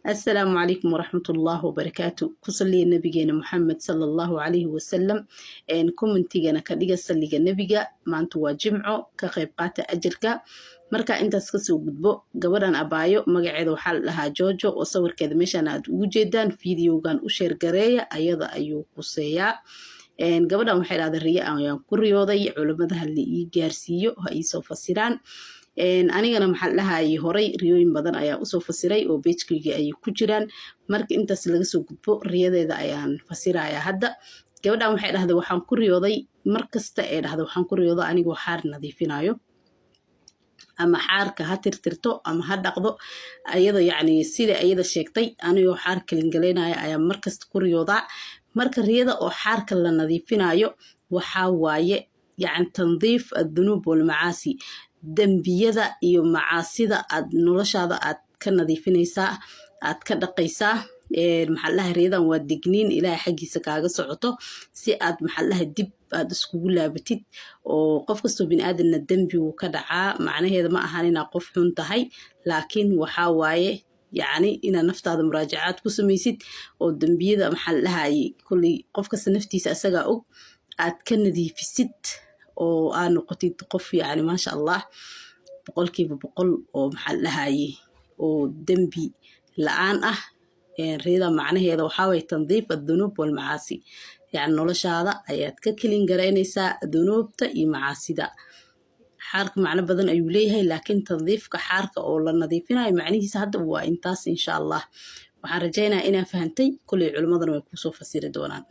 السلام عليكم ورحمة الله وبركاته. كصلي النبي محمد صلى الله عليه وسلم إن كومنتيجنا كديجا صلي النبي ما أنتوا جمعوا كخيبات أجرك مركا أنت سكسو بدبو جبران أبايو مقعد وحال لها جوجو وصور كذا مش أنا وجدا فيديو كان أشير قرية أيضا أيو قصية إن جبران وحال هذا الرياء أو كل رياضي علماء اللي يجارسيو هاي سوف سيران anigana maxaa lahaayay horay riyooyin badan ayaa usoo fasiray oo page-kayga ay ku jiraan marka intaas laga soo gudbo riyadeeda ayaan fasirayaa hadda gabadhan waxay dhahday waxaan ku riyooday markasta ee dhahday waxaan ku riyooday anigoo xaar nadiifinayo ama xaarka ha tirtirto ama ha dhaqdo ayada yacni sida ayada sheegtay anigoo xaar kalingaleynayo ayaa markasta ku riyoodaa marka riyada oo xaarka la nadiifinayo waxaa waaye yacni tandiif addunuub walmacaasi dambiyada iyo macaasida aad noloshaada aad ka nadiifinaysaa aad ka dhaqaysaa maxaa lahayd riyadan waa digniin ilaahay xagiisa kaaga socoto si aad maxaa lahayd dib aad iskugu laabatid oo qof kastoo bini'aadanna dambi uu ka dhacaa macnaheeda ma ahan inaad qof xun tahay laakiin waxaa waaye yacni inaad naftaada muraajacaad ku samaysid oo dambiyada maxaa lahayd kulli qof kasta naftiisa asagaa og aad ka nadiifisid oo aan noqotid qof yacni maasha allah boqolkiiba boqol oo maxaa lahaye oo dembi la-aan ah riyada macnaheeda waxaa waye tandiif addunuub walmacaasi yacni noloshaada ayaad ka kelin garaynaysaa dunuubta iyo macaasida xaarka macno badan ayuu leeyahay laakiin tandiifka xaarka oo la nadiifinayo macnihiisa hadda waa intaas insha allah waxaan rajaynayaa inaa fahantay kulley culimmadana way kusoo fasiri doonaan